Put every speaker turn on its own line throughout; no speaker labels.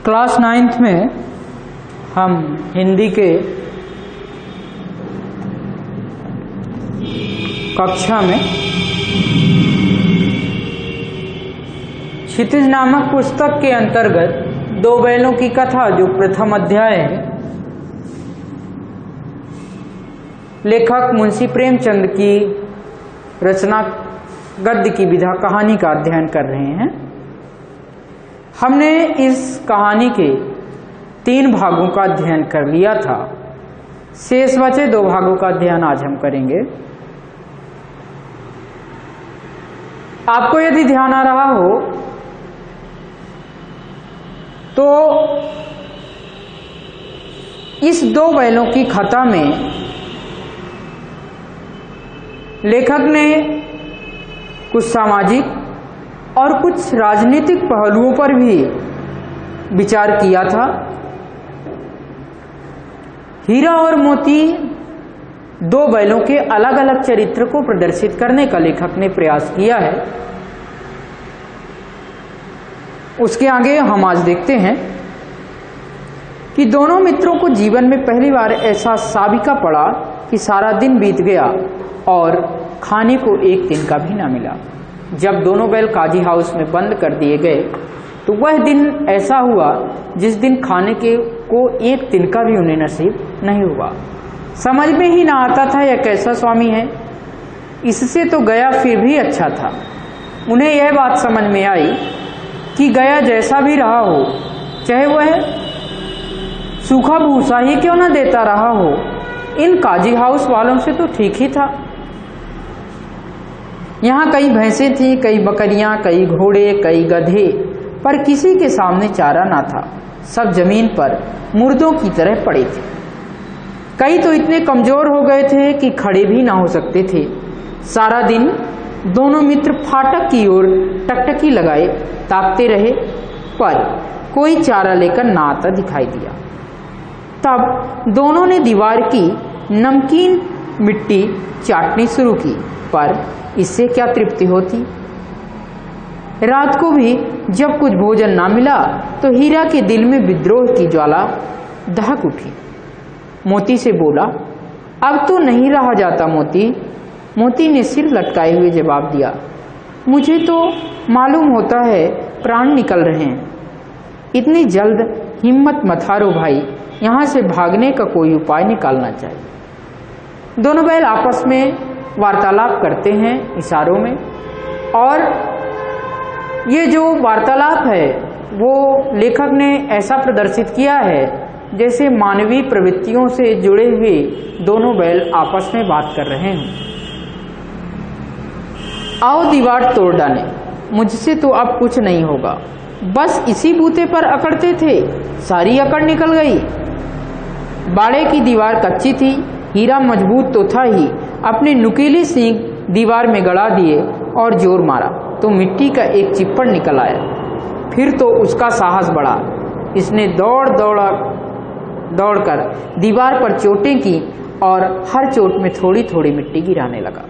Class 9th में हम हिंदी के कक्षा में क्षितिज नामक पुस्तक के अंतर्गत दो बैलों की कथा, जो प्रथम अध्याय है, लेखक मुंशी प्रेमचंद की रचना गद्य की विधा कहानी का अध्ययन कर रहे हैं। हमने इस कहानी के 3 भागों का अध्ययन कर लिया था। शेष बचे 2 भागों का अध्ययन आज हम करेंगे। आपको यदि ध्यान आ रहा हो तो इस 2 बैलों की कथा में लेखक ने कुछ सामाजिक और कुछ राजनीतिक पहलुओं पर भी विचार किया था। हीरा और मोती 2 बैलों के अलग अलग चरित्र को प्रदर्शित करने का लेखक ने प्रयास किया है। उसके आगे हम आज देखते हैं कि दोनों मित्रों को जीवन में पहली बार ऐसा साबिका पड़ा कि सारा दिन बीत गया और खाने को एक दिन का भी ना मिला। जब दोनों बैल काजी हाउस में बंद कर दिए गए तो वह दिन ऐसा हुआ जिस दिन खाने को एक दिन का भी उन्हें नसीब नहीं हुआ। समझ में ही ना आता था यह कैसा स्वामी है। इससे तो गया फिर भी अच्छा था। उन्हें यह बात समझ में आई कि गया जैसा भी रहा हो, चाहे वह सूखा भूसा ही क्यों न देता रहा हो, इन काजी हाउस वालों से तो ठीक ही था। यहाँ कई भैंसें थीं, कई बकरियां, कई घोड़े, कई गधे, पर किसी के सामने चारा ना था। सब जमीन पर मुर्दों की तरह पड़े थे। कई तो इतने कमजोर हो गए थे कि खड़े भी ना हो सकते थे। सारा दिन दोनों मित्र फाटक की ओर टकटकी लगाए ताकते रहे, पर कोई चारा लेकर ना आता दिखाई दिया। तब दोनों ने दीवार की नमकीन मिट्टी चाटनी शुरू की, पर इससे क्या तृप्ति होती। रात को भी जब कुछ भोजन ना मिला तो हीरा के दिल में विद्रोह की ज्वाला दहक उठी। मोती से बोला, अब तो नहीं रहा जाता मोती। मोती ने सिर लटकाए हुए जवाब दिया, मुझे तो मालूम होता है प्राण निकल रहे हैं। इतनी जल्द हिम्मत मत हारो भाई, यहाँ से भागने का कोई उपाय निकालना चाहिए। दोनों बैल आपस में वार्तालाप करते हैं इशारों में, और ये जो वार्तालाप है वो लेखक ने ऐसा प्रदर्शित किया है जैसे मानवीय प्रवृत्तियों से जुड़े हुए दोनों बैल आपस में बात कर रहे हैं। आओ दीवार तोड़ डालें, मुझसे तो अब कुछ नहीं होगा। बस इसी बूते पर अकड़ते थे, सारी अकड़ निकल गई। बाड़े की दीवार कच्ची थी, हीरा मजबूत तो था ही। अपने नुकीली सींग दीवार में गड़ा दिए और जोर मारा तो मिट्टी का एक चिप्पड़ निकल आया। फिर तो उसका साहस बढ़ा। इसने दौड़कर दीवार पर चोटें की और हर चोट में थोड़ी थोड़ी मिट्टी गिराने लगा।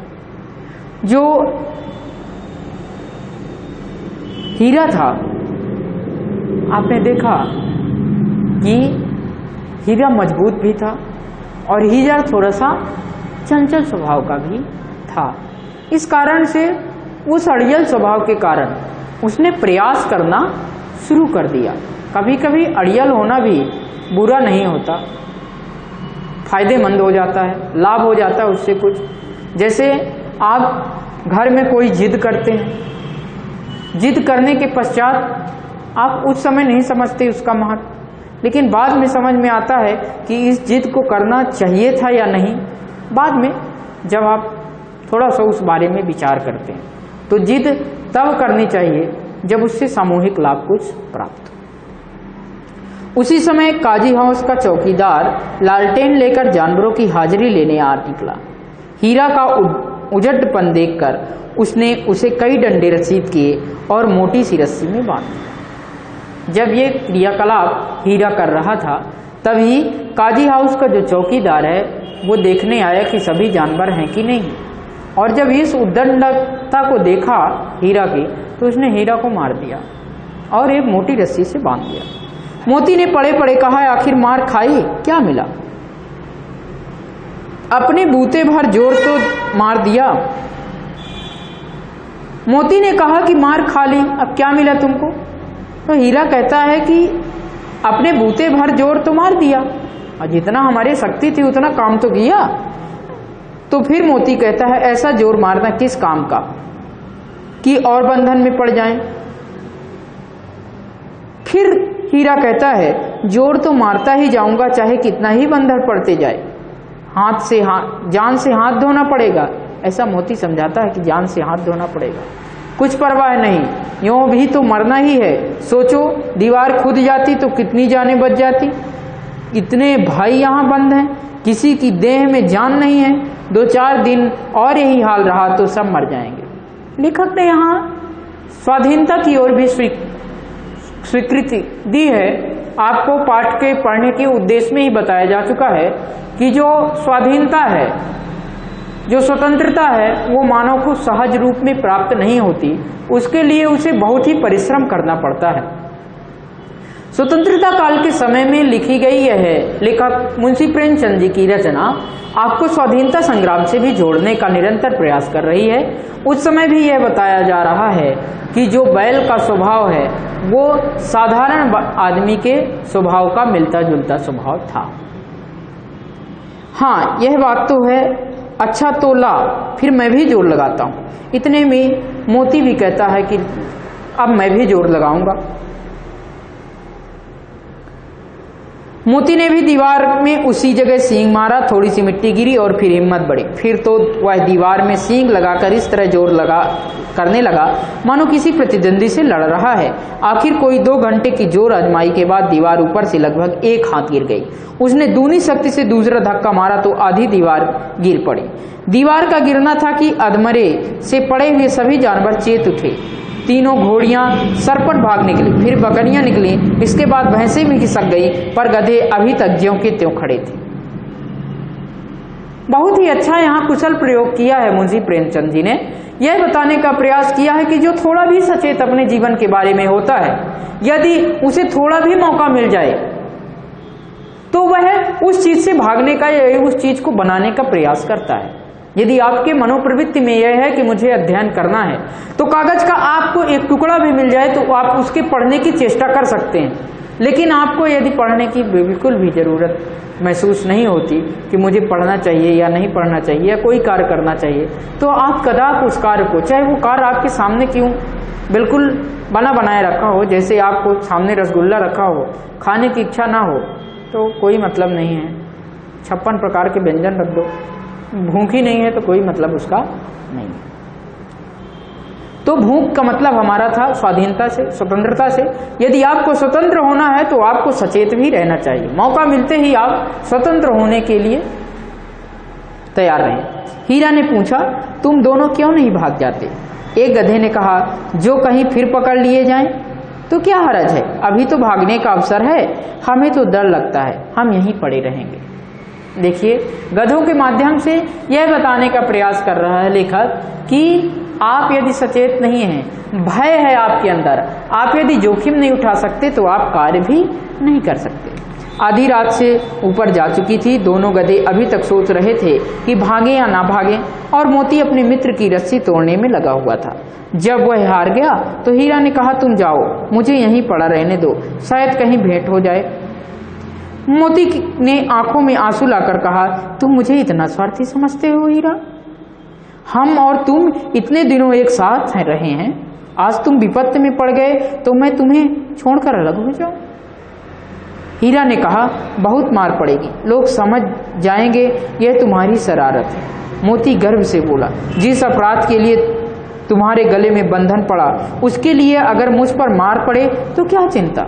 जो हीरा था, आपने देखा कि हीरा मजबूत भी था और हीरा थोड़ा सा चंचल स्वभाव का भी था। इस कारण से उस अड़ियल स्वभाव के कारण उसने प्रयास करना शुरू कर दिया। कभी कभी अड़ियल होना भी बुरा नहीं होता, फायदेमंद हो जाता है, लाभ हो जाता है उससे कुछ। जैसे आप घर में कोई जिद करते हैं, जिद करने के पश्चात आप उस समय नहीं समझते उसका महत्व, लेकिन बाद में समझ में आता है कि इस जिद को करना चाहिए था या नहीं। बाद में जब आप थोड़ा सा उस बारे में विचार करते हैं तो जिद तब करनी चाहिए जब उससे सामूहिक लाभ कुछ प्राप्त हो। उसी समय काजी हाउस का चौकीदार लालटेन लेकर जानवरों की हाजिरी लेने आ निकला। हीरा का उजड़पन देखकर उसने उसे कई डंडे रसीद किए और मोटी सी रस्सी में बांध दिया। जब ये क्रियाकलाप हीरा कर रहा था तभी काजी हाउस का जो चौकीदार है वो देखने आया कि सभी जानवर हैं कि नहीं, और जब इस उद्दंडता को देखा हीरा की तो उसने हीरा को मार दिया और एक मोटी रस्सी से बांध दिया। मोती ने पड़े पड़े कहा, आखिर मार खाई, क्या मिला? अपने बूते भर जोर तो मार दिया। मोती ने कहा कि मार खा ली, अब क्या मिला तुमको? तो हीरा कहता है कि अपने बूते भर जोर तो मार दिया और जितना हमारी शक्ति थी उतना काम तो किया। तो फिर मोती कहता है, ऐसा जोर मारना किस काम का कि और बंधन में पड़ जाएं? फिर हीरा कहता है, जोर तो मारता ही जाऊंगा चाहे कितना ही बंधन पड़ते जाए, हाथ से हाथ, जान से हाथ धोना पड़ेगा। ऐसा मोती समझाता है कि जान से हाथ धोना पड़ेगा, कुछ परवाह नहीं, यूं भी तो मरना ही है। सोचो, दीवार खुद जाती तो कितनी जानें बच जाती। इतने भाई यहाँ बंद हैं, किसी की देह में जान नहीं है। 2-4 दिन और यही हाल रहा तो सब मर जाएंगे। लेखक ने यहाँ स्वाधीनता की ओर भी स्वीकृति दी है। आपको पाठ के पढ़ने के उद्देश्य में ही बताया जा चुका है कि जो स्वाधीनता है, जो स्वतंत्रता है, वो मानव को सहज रूप में प्राप्त नहीं होती, उसके लिए उसे बहुत ही परिश्रम करना पड़ता है। स्वतंत्रता काल के समय में लिखी गई यह लेखक मुंशी प्रेमचंद जी की रचना आपको स्वाधीनता संग्राम से भी जोड़ने का निरंतर प्रयास कर रही है। उस समय भी यह बताया जा रहा है कि जो बैल का स्वभाव है वो साधारण आदमी के स्वभाव का मिलता जुलता स्वभाव था। हाँ, यह बात तो है। अच्छा तो ला, फिर मैं भी जोर लगाता हूँ। इतने में मोती भी कहता है कि अब मैं भी जोर लगाऊंगा। मोती ने भी दीवार में उसी जगह सींग मारा, थोड़ी सी मिट्टी गिरी और फिर हिम्मत बढ़ी। फिर तो वह दीवार में सींग लगाकर इस तरह जोर लगा करने लगा मानो किसी प्रतिद्वंदी से लड़ रहा है। आखिर कोई 2 घंटे की जोर आजमाई के बाद दीवार ऊपर से लगभग 1 हाथ गिर गई। उसने दूनी शक्ति से दूसरा धक्का मारा तो आधी दीवार गिर पड़ी। दीवार का गिरना था कि अधमरे से पड़े हुए सभी जानवर चेत उठे। तीनों घोड़ियां सरपट भाग निकली, फिर बकरियां निकली, इसके बाद भैंसें भी खिसक गई, पर गधे अभी तक ज्यों के त्यों खड़े थे। बहुत ही अच्छा यहाँ कुशल प्रयोग किया है मुंशी प्रेमचंद जी ने। यह बताने का प्रयास किया है कि जो थोड़ा भी सचेत अपने जीवन के बारे में होता है, यदि उसे थोड़ा भी मौका मिल जाए तो वह उस चीज से भागने का या उस चीज को बनाने का प्रयास करता है। यदि आपके मनोप्रवृत्ति में यह है कि मुझे अध्ययन करना है, तो कागज का आपको एक टुकड़ा भी मिल जाए तो आप उसके पढ़ने की चेष्टा कर सकते हैं। लेकिन आपको यदि पढ़ने की बिल्कुल भी जरूरत महसूस नहीं होती कि मुझे पढ़ना चाहिए या नहीं पढ़ना चाहिए या कोई कार्य करना चाहिए, तो आप कदाप उस कार्य को, चाहे वो कार्य आपके सामने क्यों बिल्कुल बना बनाए रखा हो, जैसे आपको सामने रसगुल्ला रखा हो, खाने की इच्छा ना हो तो कोई मतलब नहीं है। 56 प्रकार के व्यंजन रख दो, भूख ही नहीं है तो कोई मतलब उसका नहीं है। तो भूख का मतलब हमारा था स्वाधीनता से, स्वतंत्रता से। यदि आपको स्वतंत्र होना है तो आपको सचेत भी रहना चाहिए। मौका मिलते ही आप स्वतंत्र होने के लिए तैयार रहें। हीरा ने पूछा, तुम दोनों क्यों नहीं भाग जाते? एक गधे ने कहा, जो कहीं फिर पकड़ लिए जाएं तो क्या हरज है, अभी तो भागने का अवसर है, हमें तो डर लगता है, हम यहीं पड़े रहेंगे। देखिए, गधों के माध्यम से यह बताने का प्रयास कर रहा है लेखक कि आप यदि सचेत नहीं हैं, भय है आपके अंदर, आप यदि जोखिम नहीं उठा सकते तो आप कार्य भी नहीं कर सकते। आधी रात से ऊपर जा चुकी थी। दोनों गधे अभी तक सोच रहे थे कि भागे या ना भागे, और मोती अपने मित्र की रस्सी तोड़ने में लगा हुआ था। जब वह हार गया तो हीरा ने कहा, तुम जाओ, मुझे यहीं पड़ा रहने दो, शायद कहीं भेंट हो जाए। मोती ने आंखों में आंसू लाकर कहा, तुम मुझे इतना स्वार्थी समझते हो हीरा? हम और तुम इतने दिनों एक साथ रहे हैं, आज तुम विपत्ति में पड़ गए तो मैं तुम्हें छोड़कर अलग हो जाऊं? हीरा ने कहा, बहुत मार पड़ेगी, लोग समझ जाएंगे यह तुम्हारी शरारत है। मोती गर्व से बोला, जिस अपराध के लिए तुम्हारे गले में बंधन पड़ा उसके लिए अगर मुझ पर मार पड़े तो क्या चिंता?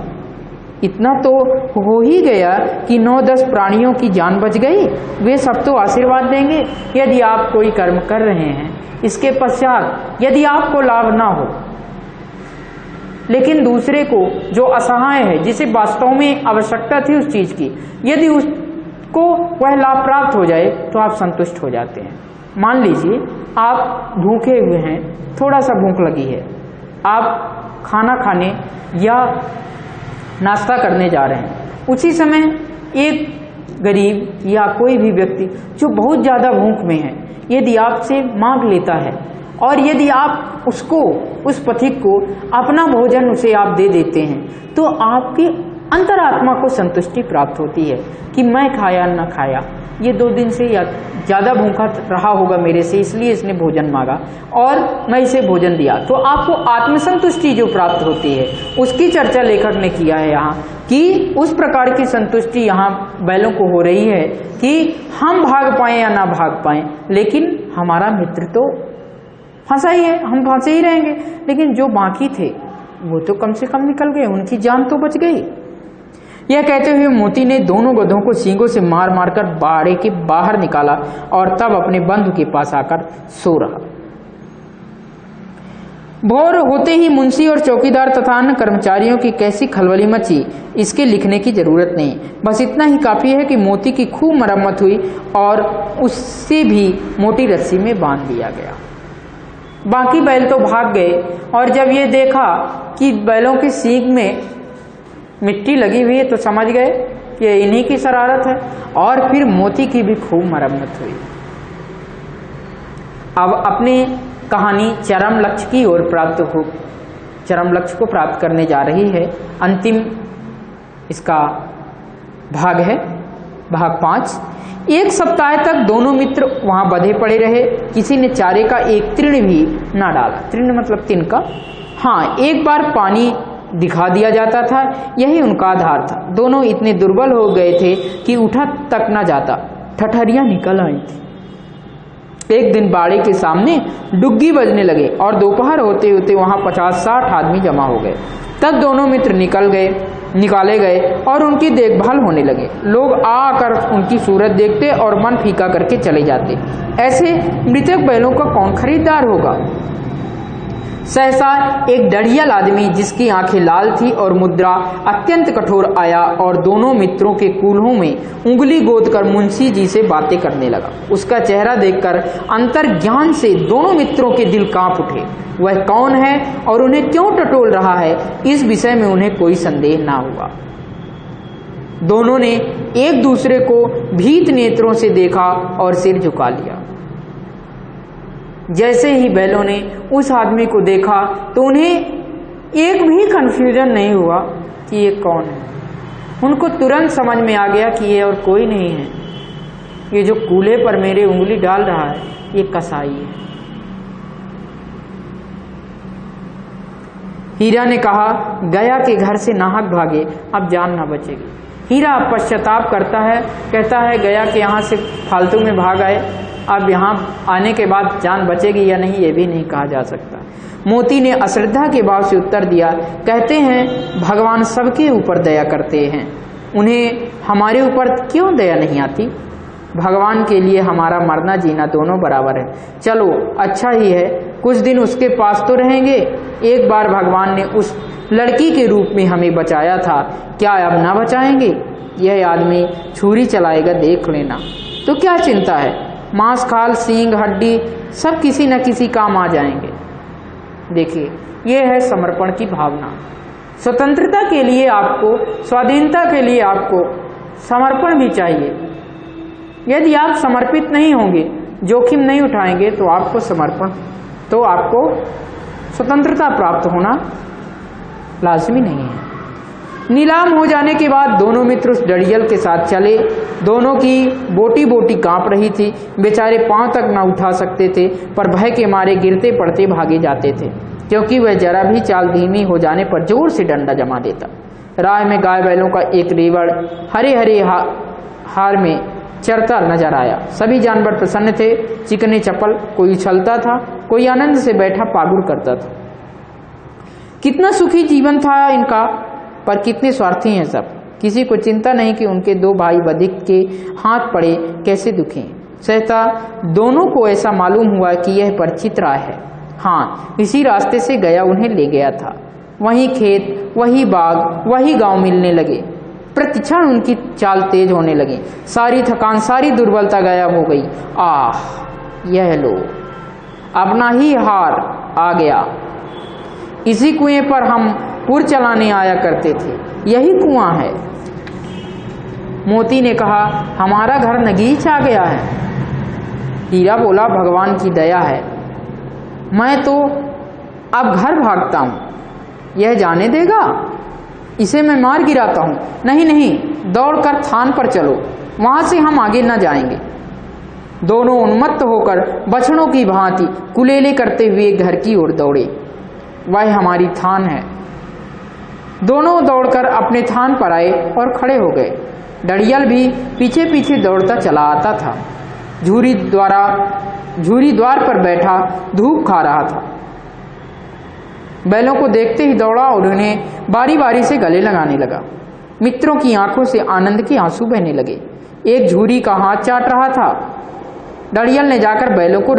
इतना तो हो ही गया कि 9-10 प्राणियों की जान बच गई, वे सब तो आशीर्वाद देंगे। यदि आप कोई कर्म कर रहे हैं, इसके पश्चात यदि आपको लाभ ना हो, लेकिन दूसरे को जो असहाय है, जिसे वास्तव में आवश्यकता थी उस चीज की, यदि उसको वह लाभ प्राप्त हो जाए तो आप संतुष्ट हो जाते हैं। मान लीजिए आप भूखे हुए हैं, थोड़ा सा भूख लगी है, आप खाना खाने या नाश्ता करने जा रहे हैं। उसी समय एक गरीब या कोई भी व्यक्ति जो बहुत ज़्यादा भूख में है, यदि आपसे मांग लेता है और यदि आप उसको, उस पथिक को अपना भोजन उसे आप दे देते हैं, तो आपकी अंतरात्मा को संतुष्टि प्राप्त होती है कि मैं खाया न खाया, ये 2 दिन से या ज़्यादा भूखा रहा होगा मेरे से, इसलिए इसने भोजन मांगा और मैं इसे भोजन दिया। तो आपको आत्मसंतुष्टि जो प्राप्त होती है, उसकी चर्चा लेखक ने किया है यहाँ, कि उस प्रकार की संतुष्टि यहाँ बैलों को हो रही है कि हम भाग पाएं या ना भाग पाएं, लेकिन हमारा मित्र तो फंसा ही है, हम फंसे ही रहेंगे। लेकिन जो बाकी थे वो तो कम से कम निकल गए, उनकी जान तो बच गई। यह कहते हुए मोती ने दोनों गधों को सींगों से मार मारकर बाड़े के बाहर निकाला और तब अपने बंधु के पास आकर सो रहा। भोर होते ही मुंशी और चौकीदार तथा अन्य कर्मचारियों की कैसी खलबली मची, इसके लिखने की जरूरत नहीं। बस इतना ही काफी है कि मोती की खूब मरम्मत हुई और उससे भी मोटी रस्सी में बांध दिया गया। बाकी बैल तो भाग गए और जब ये देखा कि बैलों की सींग में मिट्टी लगी हुई है तो समझ गए कि इन्हीं की शरारत है, और फिर मोती की भी खूब मरम्मत हुई। अब अपनी कहानी चरम लक्ष्य की ओर चरम लक्ष्य को प्राप्त करने जा रही है। अंतिम इसका भाग है, भाग 5। 1 सप्ताह तक दोनों मित्र वहां बंधे पड़े रहे। किसी ने चारे का एक तृण भी ना डाला। तृण मतलब तिनका। हाँ, एक बार पानी दिखा दिया जाता था, यही उनका आधार था। दोनों इतने दुर्बल हो गए थे कि उठा तक न जाता, ठठरियां निकल आई थी। एक दिन बाड़े के सामने डुग्गी बजने लगे और दोपहर होते होते वहां 50-60 आदमी जमा हो गए। तब दोनों मित्र निकाले गए और उनकी देखभाल होने लगे। लोग आकर उनकी सूरत देखते और मन फीका करके चले जाते। ऐसे मृतक बैलों का कौन खरीदार होगा। सहसा एक डढ़ियल आदमी जिसकी आंखें लाल थी और मुद्रा अत्यंत कठोर आया और दोनों मित्रों के कूल्हों में उंगली गोदकर मुंशी जी से बातें करने लगा। उसका चेहरा देखकर अंतर्ज्ञान से दोनों मित्रों के दिल कांप उठे। वह कौन है और उन्हें क्यों टटोल रहा है, इस विषय में उन्हें कोई संदेह ना हुआ। दोनों ने एक दूसरे को भीत नेत्रों से देखा और सिर झुका लिया। जैसे ही बैलों ने उस आदमी को देखा तो उन्हें एक भी कंफ्यूजन नहीं हुआ कि ये कौन है। उनको तुरंत समझ में आ गया कि ये और कोई नहीं है, ये जो कूल्हे पर मेरे उंगली डाल रहा है ये कसाई है। हीरा ने कहा, गया के घर से नाहक भागे, अब जान ना बचेगी। हीरा पश्चाताप करता है, कहता है गया के यहाँ से फालतू में भाग आए, अब यहाँ आने के बाद जान बचेगी या नहीं ये भी नहीं कहा जा सकता। मोती ने अश्रद्धा के भाव से उत्तर दिया, कहते हैं भगवान सबके ऊपर दया करते हैं, उन्हें हमारे ऊपर क्यों दया नहीं आती। भगवान के लिए हमारा मरना जीना दोनों बराबर है। चलो अच्छा ही है, कुछ दिन उसके पास तो रहेंगे। एक बार भगवान ने उस लड़की के रूप में हमें बचाया था, क्या अब ना बचाएंगे। यह आदमी छुरी चलाएगा, देख लेना। तो क्या चिंता है, मांस खाल सींग हड्डी सब किसी न किसी काम आ जाएंगे। देखिए, यह है समर्पण की भावना। स्वतंत्रता के लिए आपको, स्वाधीनता के लिए आपको समर्पण भी चाहिए। यदि आप समर्पित नहीं होंगे, जोखिम नहीं उठाएंगे, तो आपको स्वतंत्रता प्राप्त होना लाजमी नहीं है। नीलाम हो जाने के बाद दोनों मित्र उस डड़ियल के साथ चले। दोनों की बोटी बोटी कांप रही थी। बेचारे पांव तक न उठा सकते थे, पर भय के मारे गिरते पड़ते भागे जाते थे, क्योंकि वह जरा भी चाल धीमी हो जाने पर जोर से डंडा जमा देता। राह में गाय बैलों का एक रेवड़ हरे हरे हार में चरता नजर आया। सभी जानवर प्रसन्न थे, चिकने चपल, कोई उछलता था, कोई आनंद से बैठा पागुर करता था। कितना सुखी जीवन था इनका, पर कितने स्वार्थी हैं सब। किसी को चिंता नहीं कि उनके 2 भाई बधिक के हाथ पड़े कैसे दुखे। सहसा दोनों को ऐसा मालूम हुआ कि यह परिचित राह है। हाँ, इसी रास्ते से गया उन्हें ले गया था। वही खेत, वही बाग, वही गांव मिलने लगे। प्रतिक्षण उनकी चाल तेज होने लगी। सारी थकान, सारी दुर्बलता गायब हो गई। आह, यह लो, अपना ही हार आ गया। इसी कुएं पर हम हुर चलाने आया करते थे, यही कुआं है। मोती ने कहा, हमारा घर नगीच आ गया है। हीरा बोला, भगवान की दया है, मैं तो अब घर भागता हूं, यह जाने देगा? इसे मैं मार गिराता हूं। नहीं नहीं, दौड़कर थान पर चलो, वहां से हम आगे न जाएंगे। दोनों उन्मत्त होकर बछड़ों की भांति कुलेले करते हुए घर की ओर दौड़े। वह हमारी थान है। दोनों दौड़कर अपने थान पर आए और खड़े हो गए। डड़ियल भी पीछे पीछे दौड़ता चला आता था। झूरी द्वार पर बैठा धूप खा रहा था। बैलों को देखते ही दौड़ा और उन्हें बारी बारी से गले लगाने लगा। मित्रों की आंखों से आनंद के आंसू बहने लगे। एक झूरी का हाथ चाट रहा था। डड़ियल ने जाकर बैलों की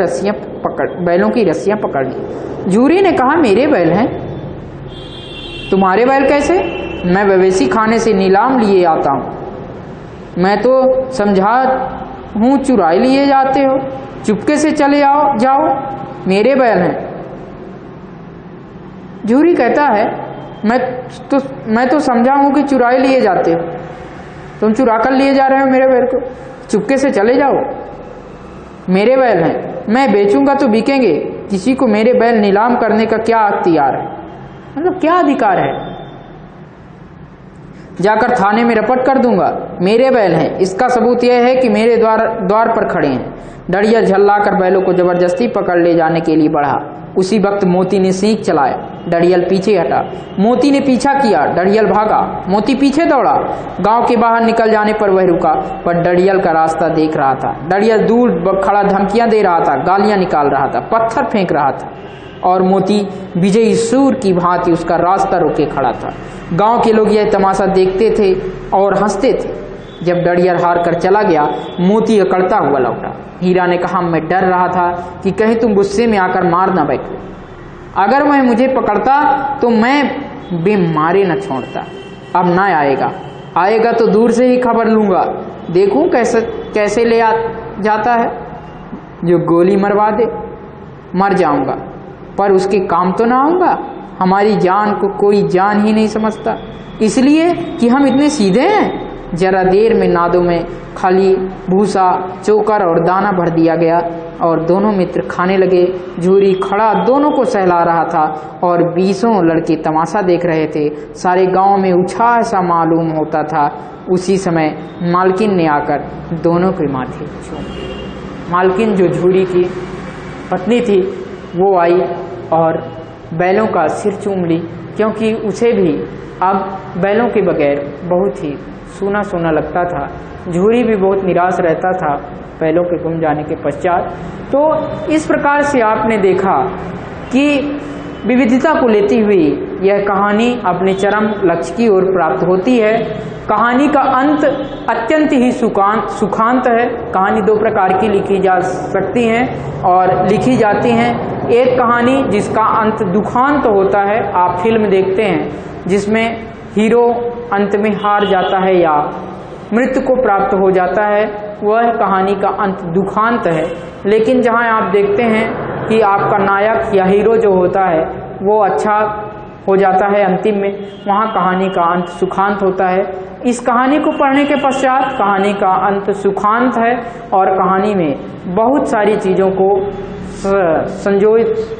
रस्सियां पकड़ ली। झूरी ने कहा, मेरे बैल हैं। तुम्हारे बैल कैसे? मैं मवेशी खाने से नीलाम लिए आता हूं। मैं तो समझा हूं चुराई लिए जाते हो, चुपके से चले जाओ, मेरे बैल हैं। झूरी कहता है, मैं तो समझा हूं कि चुराई लिए जाते हो, तुम चुरा कर लिए जा रहे हो मेरे बैल को, चुपके से चले जाओ, मेरे बैल हैं। मैं बेचूंगा तो बिकेंगे, किसी को मेरे बैल नीलाम करने का क्या अख्तियार है, मतलब क्या अधिकार है? जाकर थाने में रपट कर दूंगा, मेरे बैल हैं, इसका सबूत यह है कि मेरे द्वार पर खड़े हैं। डड़ियल झल्लाकर बैलों को जबरदस्ती पकड़ ले जाने के लिए बढ़ा। उसी वक्त मोती ने सींग चलाया। डड़ियल पीछे हटा। मोती ने पीछा किया। डड़ियल भागा। मोती पीछे दौड़ा। गांव के बाहर निकल जाने पर वह रुका, पर डड़ियल का रास्ता देख रहा था। डड़ियल दूर खड़ा धमकियां दे रहा था, गालियां निकाल रहा था, पत्थर फेंक रहा था, और मोती विजयी सूर की भांति उसका रास्ता रोके खड़ा था। गांव के लोग यह तमाशा देखते थे और हंसते थे। जब डड़ियल हार कर चला गया, मोती अकड़ता हुआ लौटा। हीरा ने कहा, मैं डर रहा था कि कहीं तुम गुस्से में आकर मार न बैठो। अगर वह मुझे पकड़ता तो मैं बेमारे न छोड़ता। अब न आएगा तो दूर से ही खबर लूंगा, देखूं कैसे ले जाता है, जो गोली मरवा दे। मर जाऊंगा पर उसके काम तो ना आऊंगा। हमारी जान को कोई जान ही नहीं समझता, इसलिए कि हम इतने सीधे हैं। जरा देर में नादों में खाली भूसा, चोकर और दाना भर दिया गया और दोनों मित्र खाने लगे। झूरी खड़ा दोनों को सहला रहा था और 20 लड़के तमाशा देख रहे थे। सारे गांव में उछाह सा मालूम होता था। उसी समय मालकिन ने आकर दोनों के माथे चूमा। मालकिन जो झूरी की पत्नी थी वो आई और बैलों का सिर चूम ली, क्योंकि उसे भी अब बैलों के बगैर बहुत ही सूना सूना लगता था। झूरी भी बहुत निराश रहता था बैलों के गुम जाने के पश्चात। तो इस प्रकार से आपने देखा कि विविधता को लेती हुई यह कहानी अपने चरम लक्ष्य की ओर प्राप्त होती है। कहानी का अंत अत्यंत ही सुखांत है। कहानी दो प्रकार की लिखी जा सकती हैं और लिखी जाती हैं। एक कहानी जिसका अंत दुखांत होता है, आप फिल्म देखते हैं जिसमें हीरो अंत में हार जाता है या मृत्यु को प्राप्त हो जाता है, वह कहानी का अंत दुखांत है। लेकिन जहां आप देखते हैं कि आपका नायक या हीरो जो होता है वो अच्छा हो जाता है अंतिम में, वहां कहानी का अंत सुखांत होता है। इस कहानी को पढ़ने के पश्चात कहानी का अंत सुखांत है और कहानी में बहुत सारी चीज़ों को संजोहित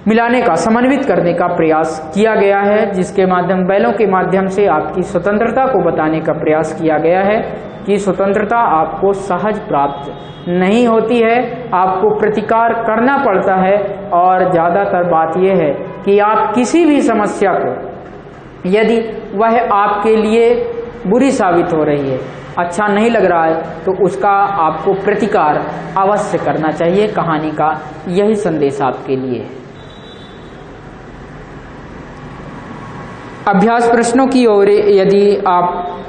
मिलाने का, समन्वित करने का प्रयास किया गया है, जिसके माध्यम बैलों के माध्यम से आपकी स्वतंत्रता को बताने का प्रयास किया गया है कि स्वतंत्रता आपको सहज प्राप्त नहीं होती है, आपको प्रतिकार करना पड़ता है। और ज़्यादातर बात यह है कि आप किसी भी समस्या को, यदि वह आपके लिए बुरी साबित हो रही है, अच्छा नहीं लग रहा है, तो उसका आपको प्रतिकार अवश्य करना चाहिए। कहानी का यही संदेश आपके लिए है। अभ्यास प्रश्नों की ओर यदि आप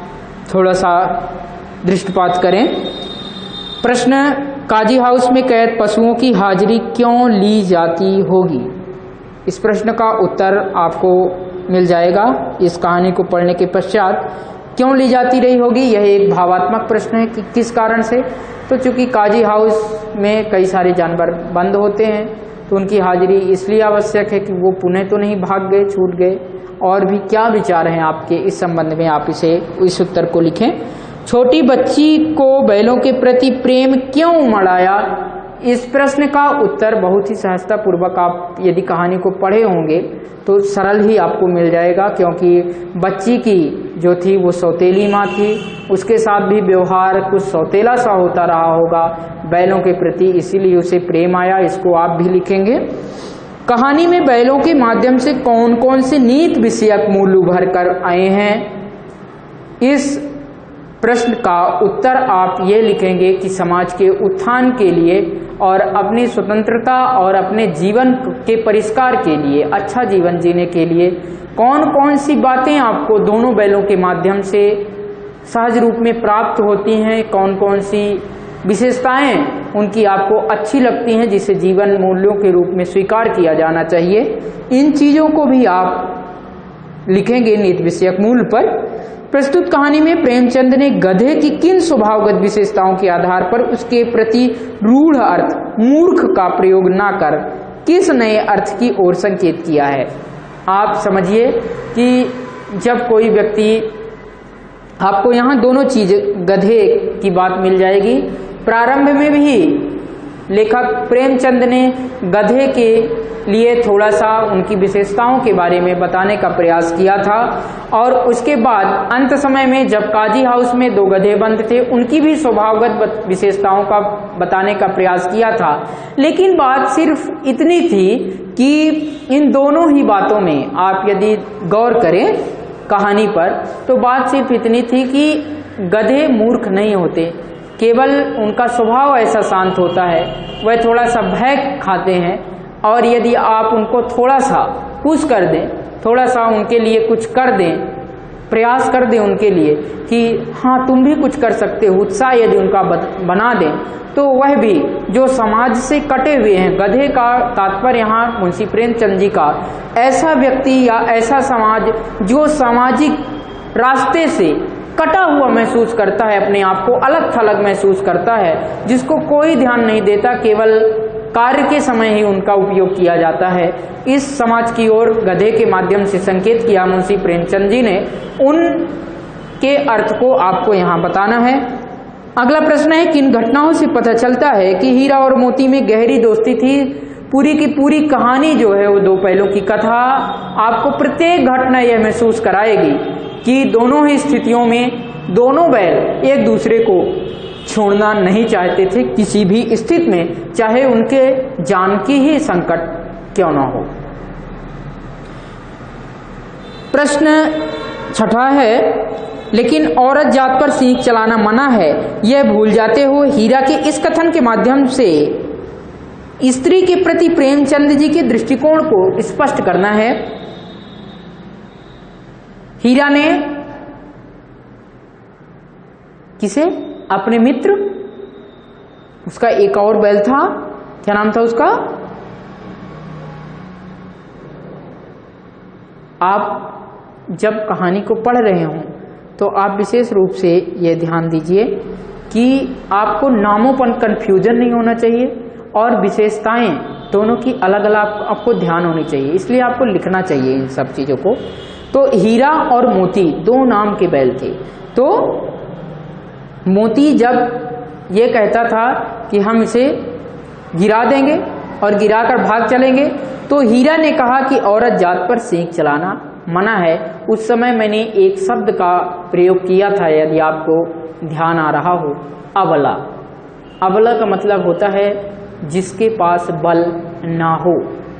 थोड़ा सा दृष्टिपात करें। प्रश्न, काजी हाउस में कैद पशुओं की हाजिरी क्यों ली जाती होगी? इस प्रश्न का उत्तर आपको मिल जाएगा इस कहानी को पढ़ने के पश्चात। क्यों ली जाती रही होगी, यह एक भावात्मक प्रश्न है कि किस कारण से। तो चूंकि काजी हाउस में कई सारे जानवर बंद होते हैं, तो उनकी हाजिरी इसलिए आवश्यक है कि वो पुनः तो नहीं भाग गए, छूट गए। और भी क्या विचार हैं आपके इस संबंध में, आप इस उत्तर को लिखें। छोटी बच्ची को बैलों के प्रति प्रेम क्यों उमड़ आया? इस प्रश्न का उत्तर बहुत ही सहजता पूर्वक आप यदि कहानी को पढ़े होंगे तो सरल ही आपको मिल जाएगा, क्योंकि बच्ची की जो थी वो सौतेली माँ थी, उसके साथ भी व्यवहार कुछ सौतेला सा होता रहा होगा बैलों के प्रति, इसीलिए उसे प्रेम आया। इसको आप भी लिखेंगे। कहानी में बैलों के माध्यम से कौन कौन से नीति विषयक मूल्य उभर कर आए हैं? इस प्रश्न का उत्तर आप ये लिखेंगे कि समाज के उत्थान के लिए और अपनी स्वतंत्रता और अपने जीवन के परिष्कार के लिए, अच्छा जीवन जीने के लिए कौन कौन सी बातें आपको दोनों बैलों के माध्यम से सहज रूप में प्राप्त होती हैं, कौन कौन सी विशेषताएं उनकी आपको अच्छी लगती हैं जिसे जीवन मूल्यों के रूप में स्वीकार किया जाना चाहिए, इन चीज़ों को भी आप लिखेंगे नीति विषयक मूल पर। प्रस्तुत कहानी में प्रेमचंद ने गधे की किन स्वभावगत विशेषताओं के आधार पर उसके प्रति रूढ़ अर्थ मूर्ख का प्रयोग न कर किस नए अर्थ की ओर संकेत किया है? आप समझिए कि जब कोई व्यक्ति, आपको यहाँ दोनों चीज गधे की बात मिल जाएगी। प्रारंभ में भी लेखक प्रेमचंद ने गधे के लिए थोड़ा सा उनकी विशेषताओं के बारे में बताने का प्रयास किया था, और उसके बाद अंत समय में जब काजी हाउस में दो गधे बंद थे उनकी भी स्वभावगत विशेषताओं का बताने का प्रयास किया था। लेकिन बात सिर्फ इतनी थी कि इन दोनों ही बातों में आप यदि गौर करें कहानी पर तो बात सिर्फ इतनी थी कि गधे मूर्ख नहीं होते, केवल उनका स्वभाव ऐसा शांत होता है, वह थोड़ा सा भय खाते हैं, और यदि आप उनको थोड़ा सा पुश कर दें, थोड़ा सा उनके लिए कुछ कर दें, प्रयास कर दें उनके लिए कि हाँ तुम भी कुछ कर सकते हो, उत्साह यदि उनका बना दें, तो वह भी जो समाज से कटे हुए हैं, गधे का तात्पर्य यहाँ मुंशी प्रेमचंद जी का ऐसा व्यक्ति या ऐसा समाज जो सामाजिक रास्ते से कटा हुआ महसूस करता है, अपने आप को अलग थलग महसूस करता है, जिसको कोई ध्यान नहीं देता, केवल कार्य के समय ही उनका उपयोग किया जाता है, इस समाज की ओर गधे के माध्यम से संकेत किया मुंशी प्रेमचंद जी ने। उनके अर्थ को आपको यहाँ बताना है। अगला प्रश्न है, किन घटनाओं से पता चलता है कि हीरा और मोती में गहरी दोस्ती थी? पूरी की पूरी कहानी जो है वो दो पहलू की कथा आपको प्रत्येक घटना यह महसूस कराएगी कि दोनों ही स्थितियों में दोनों बैल एक दूसरे को छोड़ना नहीं चाहते थे किसी भी स्थिति में, चाहे उनके जान की ही संकट क्यों ना हो। प्रश्न छठा है, लेकिन औरत जात पर सींग चलाना मना है, यह भूल जाते हो। हीरा के इस कथन के माध्यम से स्त्री के प्रति प्रेमचंद जी के दृष्टिकोण को स्पष्ट करना है। हीरा ने किसे? अपने मित्र, उसका एक और बैल था, क्या नाम था उसका? आप जब कहानी को पढ़ रहे हों तो आप विशेष रूप से यह ध्यान दीजिए कि आपको नामों पर कंफ्यूजन नहीं होना चाहिए और विशेषताएं दोनों की अलग अलग आपको ध्यान होनी चाहिए, इसलिए आपको लिखना चाहिए इन सब चीज़ों को। तो हीरा और मोती दो नाम के बैल थे। तो मोती जब ये कहता था कि हम इसे गिरा देंगे और गिराकर भाग चलेंगे, तो हीरा ने कहा कि औरत जात पर सींग चलाना मना है। उस समय मैंने एक शब्द का प्रयोग किया था, यदि आपको ध्यान आ रहा हो, अबला। अबला का मतलब होता है जिसके पास बल ना हो।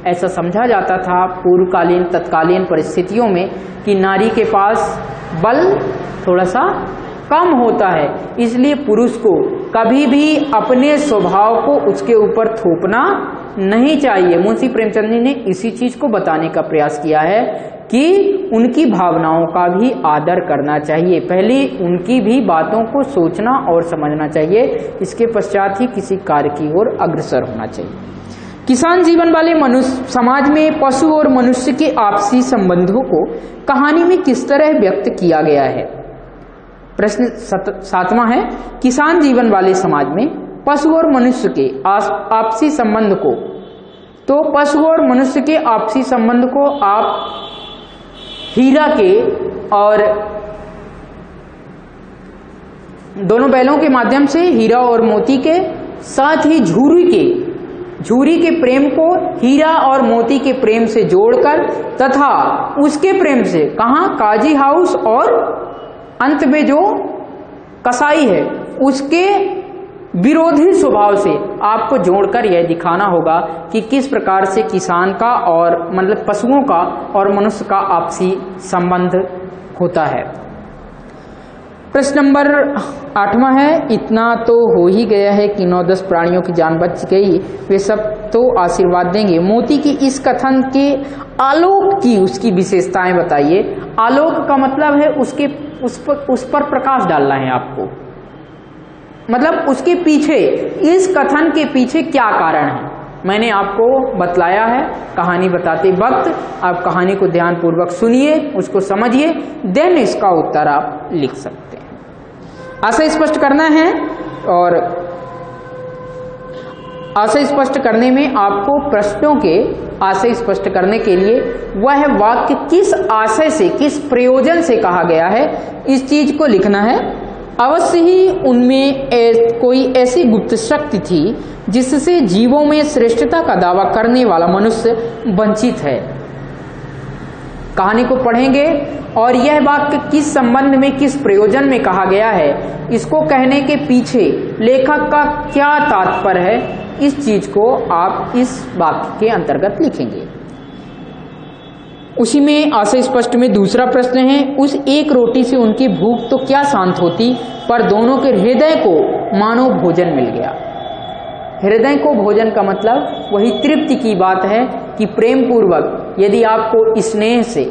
ऐसा समझा जाता था पूर्वकालीन तत्कालीन परिस्थितियों में कि नारी के पास बल थोड़ा सा कम होता है, इसलिए पुरुष को कभी भी अपने स्वभाव को उसके ऊपर थोपना नहीं चाहिए। मुंशी प्रेमचंद जी ने इसी चीज को बताने का प्रयास किया है कि उनकी भावनाओं का भी आदर करना चाहिए, पहले उनकी भी बातों को सोचना और समझना चाहिए, इसके पश्चात ही किसी कार्य की ओर अग्रसर होना चाहिए। किसान जीवन वाले मनुष्य समाज में पशु और मनुष्य के आपसी संबंधों को कहानी में किस तरह व्यक्त किया गया है? प्रश्न सातवां है, किसान जीवन वाले समाज में पशु और मनुष्य के आपसी संबंध को तो पशु और मनुष्य के आपसी संबंध को आप हीरा के और दोनों बैलों के माध्यम से, हीरा और मोती के, साथ ही झूरी के प्रेम को हीरा और मोती के प्रेम से जोड़कर तथा उसके प्रेम से कहाँ, काजी हाउस और अंत में जो कसाई है उसके विरोधी स्वभाव से आपको जोड़कर यह दिखाना होगा कि किस प्रकार से किसान का और मतलब पशुओं का और मनुष्य का आपसी संबंध होता है। प्रश्न नंबर 8वां है, इतना तो हो ही गया है कि 9-10 प्राणियों की जान बच गई, वे सब तो आशीर्वाद देंगे। मोती की इस कथन के आलोक की उसकी विशेषताएं बताइए। आलोक का मतलब है उस पर प्रकाश डालना है आपको, मतलब उसके पीछे, इस कथन के पीछे क्या कारण है मैंने आपको बतलाया है कहानी बताते वक्त। आप कहानी को ध्यानपूर्वक सुनिए, उसको समझिए, देन इसका उत्तर आप लिख सकते हैं। आशय स्पष्ट करना है और आशय स्पष्ट करने में आपको प्रश्नों के आशय स्पष्ट करने के लिए वह वाक्य किस आशय से, किस प्रयोजन से कहा गया है, इस चीज को लिखना है। अवश्य ही उनमें कोई ऐसी गुप्त शक्ति थी जिससे जीवों में श्रेष्ठता का दावा करने वाला मनुष्य वंचित है। कहानी को पढ़ेंगे और यह वाक्य किस संबंध में, किस प्रयोजन में कहा गया है, इसको कहने के पीछे लेखक का क्या तात्पर्य है, इस चीज को आप इस वाक्य के अंतर्गत लिखेंगे। उसी में आशय स्पष्ट में दूसरा प्रश्न है, उस एक रोटी से उनकी भूख तो क्या शांत होती, पर दोनों के हृदय को मानो भोजन मिल गया। हृदय को भोजन का मतलब वही तृप्ति की बात है कि प्रेम पूर्वक यदि आपको स्नेह से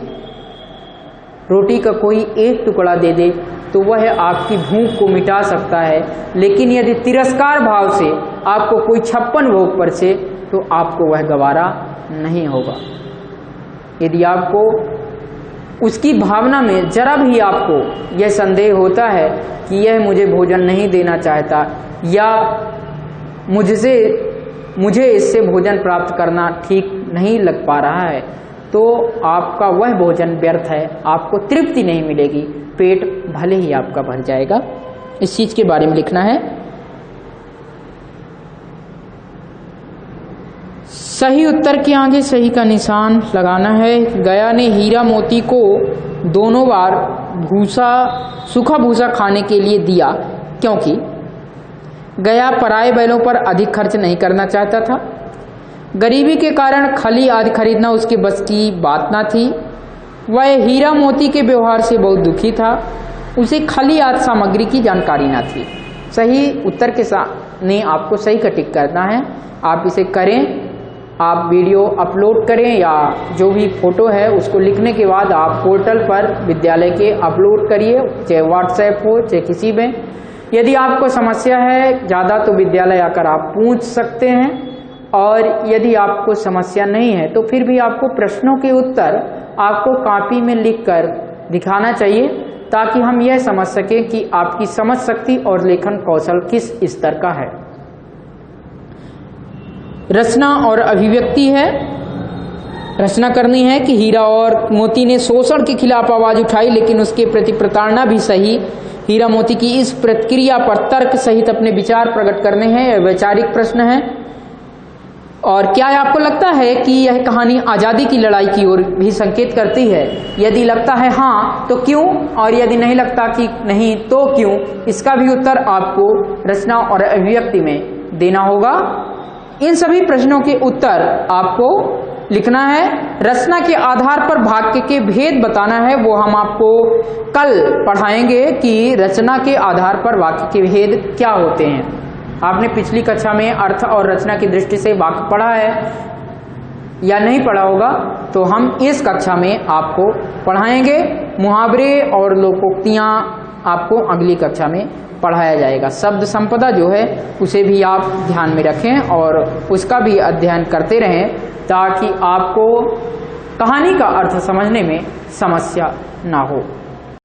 रोटी का कोई एक टुकड़ा दे दे तो वह आपकी भूख को मिटा सकता है, लेकिन यदि तिरस्कार भाव से आपको कोई 56 भोग परसे तो आपको वह गवारा नहीं होगा। यदि आपको उसकी भावना में जरा भी आपको यह संदेह होता है कि यह मुझे भोजन नहीं देना चाहता या मुझे इससे भोजन प्राप्त करना ठीक नहीं लग पा रहा है, तो आपका वह भोजन व्यर्थ है, आपको तृप्ति नहीं मिलेगी, पेट भले ही आपका भर जाएगा। इस चीज के बारे में लिखना है। सही उत्तर के आगे सही का निशान लगाना है। गया ने हीरा मोती को दोनों बार सूखा भूसा खाने के लिए दिया, क्योंकि गया पराये बैलों पर अधिक खर्च नहीं करना चाहता था। गरीबी के कारण खली आदि खरीदना उसके बस की बात ना थी। वह हीरा मोती के व्यवहार से बहुत दुखी था, उसे खली आदि सामग्री की जानकारी ना थी। सही उत्तर के साथ ने आपको सही का टिक करना है। आप इसे करें, आप वीडियो अपलोड करें या जो भी फोटो है उसको लिखने के बाद आप पोर्टल पर विद्यालय के अपलोड करिए, चाहे व्हाट्सएप हो चाहे किसी में। यदि आपको समस्या है ज़्यादा तो विद्यालय आकर आप पूछ सकते हैं, और यदि आपको समस्या नहीं है तो फिर भी आपको प्रश्नों के उत्तर आपको कॉपी में लिखकर दिखाना चाहिए, ताकि हम यह समझ सकें कि आपकी समझ शक्ति और लेखन कौशल किस स्तर का है। रचना और अभिव्यक्ति है। रचना करनी है कि हीरा और मोती ने शोषण के खिलाफ आवाज उठाई, लेकिन उसके प्रति प्रताड़ना भी सही। हीरा मोती की इस प्रतिक्रिया पर तर्क सहित अपने विचार प्रकट करने हैं। यह वैचारिक प्रश्न है। और क्या आपको लगता है कि यह कहानी आज़ादी की लड़ाई की ओर भी संकेत करती है? यदि लगता है हाँ तो क्यों, और यदि नहीं लगता कि नहीं तो क्यों, इसका भी उत्तर आपको रचना और अभिव्यक्ति में देना होगा। इन सभी प्रश्नों के उत्तर आपको लिखना है। रचना के आधार पर वाक्य के भेद बताना है, वो हम आपको कल पढ़ाएंगे कि रचना के आधार पर वाक्य के भेद क्या होते हैं। आपने पिछली कक्षा में अर्थ और रचना की दृष्टि से वाक्य पढ़ा है या नहीं पढ़ा होगा, तो हम इस कक्षा में आपको पढ़ाएंगे। मुहावरे और लोकोक्तियाँ आपको अगली कक्षा में पढ़ाया जाएगा। शब्द संपदा जो है उसे भी आप ध्यान में रखें और उसका भी अध्ययन करते रहें, ताकि आपको कहानी का अर्थ समझने में समस्या ना हो।